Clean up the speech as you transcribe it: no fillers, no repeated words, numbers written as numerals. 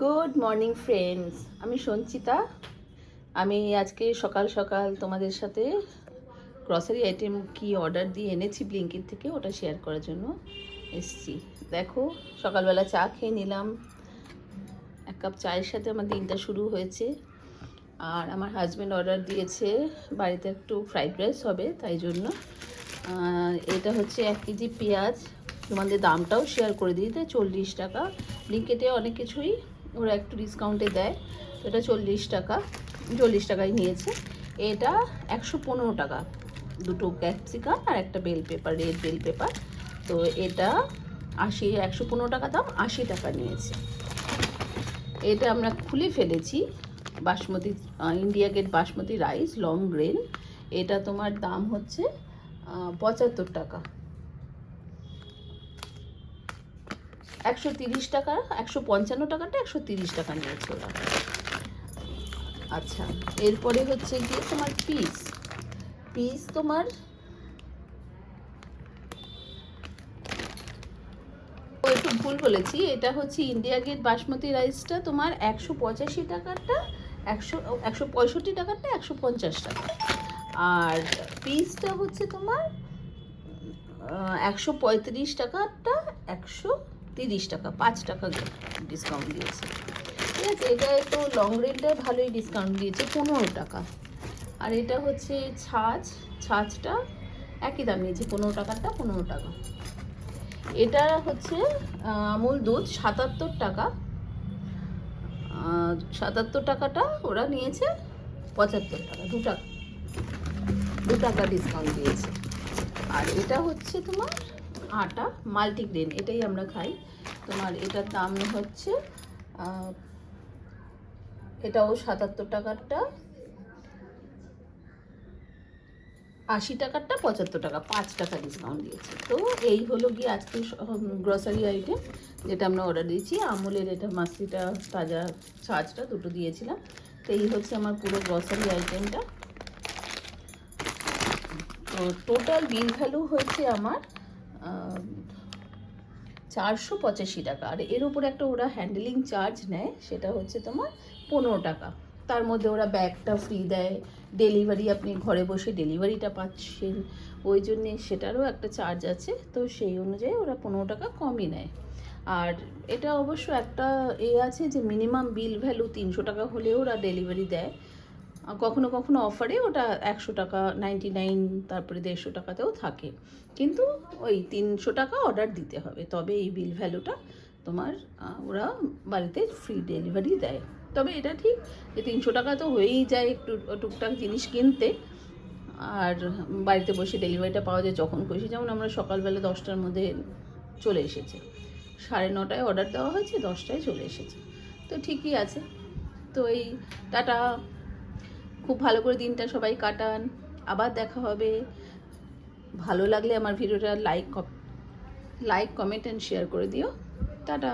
Good morning friends, আমি সঞ্চিতা। আমি আজকে সকাল সকাল তোমাদের সাথে গ্রসারি আইটেম কি অর্ডার দিয়ে এনেছি ব্লিঙ্কিট থেকে, ওটা শেয়ার করার জন্য এসেছি। দেখো, সকালবেলা চা খেয়ে নিলাম। এক কাপ চায়ের সাথে আমার দিনটা শুরু হয়েছে। আর আমার হাজব্যান্ড অর্ডার দিয়েছে, বাড়িতে একটু ফ্রাইড রাইস হবে, তাই জন্য এটা হচ্ছে 1 কেজি পেঁয়াজ। তোমাদের দামটাও শেয়ার করে দিই, 40 টাকা। ব্লিঙ্কিটে অনেক কিছুই ওরা একটু ডিসকাউন্টে দেয়, তো এটা 40 টাকায় নিয়েছে। এটা 115 টাকা, দুটো ক্যাপসিকাম আর একটা bell pepper, red bell pepper. তো এটা 115 টাকা দাম, 80 টাকা নিয়েছে। এটা আমরা খুলে ফেলেছি, basmati India Gate basmati rice long grain. এটা তোমার দাম হচ্ছে 75 টাকা। 130 টাকা, 155 টাকাটা 130 টাকা নিয়েছে ওরা। আচ্ছা, এরপরে হচ্ছে গিয়ে তোমার পিস তোমার একটু ভুল বলেছি, এটা হচ্ছে ইন্ডিয়া গেট বাসমতি রাইসটা তোমার 185 টাকারটা 165 টাকারটা 150 টাকা। আর পিসটা হচ্ছে তোমার 135 টাকারটা 130 টাকা, 5 টাকা ডিসকাউন্ট দিয়েছে। ঠিক আছে, এটা একটু লং রেঞ্জটায় ভালোই ডিসকাউন্ট দিয়েছে, 15 টাকা। আর এটা হচ্ছে ছাঁচটা একই দাম নিয়েছে, 15 টাকারটা 15 টাকা। এটা হচ্ছে আমুল দুধ 77 টাকা। 77 টাকাটা ওরা নিয়েছে 75 টাকা, 2 টাকা ডিসকাউন্ট দিয়েছে। আর এটা হচ্ছে তোমার আটা মাল্টিগ্রেন, এটাই আমরা খাই। তোমার এটার দাম হচ্ছে এটাও 77 টাকারটা 80 টাকারটা 75 টাকা, 5 টাকা ডিসকাউন্ট দিয়েছে। তো এই হলো গিয়ে আজকে গ্রসারি আইটেম যেটা আমরা অর্ডার দিয়েছি। আমুলের এটা মাসিটা তাজা ছাঁচটা দুটো দিয়েছিলাম। তো এই হচ্ছে আমার পুরো গ্রসারি আইটেমটা। তো টোটাল বিল ভ্যালু হয়েছে আমার 485 টাকা। আর এর উপরে একটা ওরা হ্যান্ডেলিং চার্জ নেয়, সেটা হচ্ছে তোমার 15 টাকা। তার মধ্যে ওরা ব্যাগটা ফ্রি দেয়, ডেলিভারি আপনি ঘরে বসে ডেলিভারিটা পাচ্ছেন, ওই জন্যে সেটারও একটা চার্জ আছে। তো সেই অনুযায়ী ওরা 15 টাকা কমই নেয়। আর এটা অবশ্য একটা আছে যে মিনিমাম বিল ভ্যালু 300 টাকা হলেও ওরা ডেলিভারি দেয়। কখনো কখনো অফারে ওটা 100 টাকা 99, তারপরে 150 টাকাতেও থাকে। কিন্তু ওই 300 টাকা অর্ডার দিতে হবে, তবে এই বিল ভ্যালুটা তোমার ওরা বাড়িতে ফ্রি ডেলিভারি দেয়। তবে এটা ঠিক যে 300 টাকা তো হয়েই যায় একটু টুকটাক জিনিস কিনতে, আর বাড়িতে বসে ডেলিভারিটা পাওয়া যায় যখন খুশি। যেমন আমরা সকালবেলা 10টার মধ্যে চলে এসেছে, 9:30টায় অর্ডার দেওয়া হয়েছে, 10টায় চলে এসেছে, তো ঠিকই আছে। তো এই টাটা, খুব ভালো করে দিনটা সবাই কাটান। আবার দেখা হবে। ভালো লাগলে আমার ভিডিওটা লাইক কমেন্ট অ্যান্ড শেয়ার করে দিও। টাটা।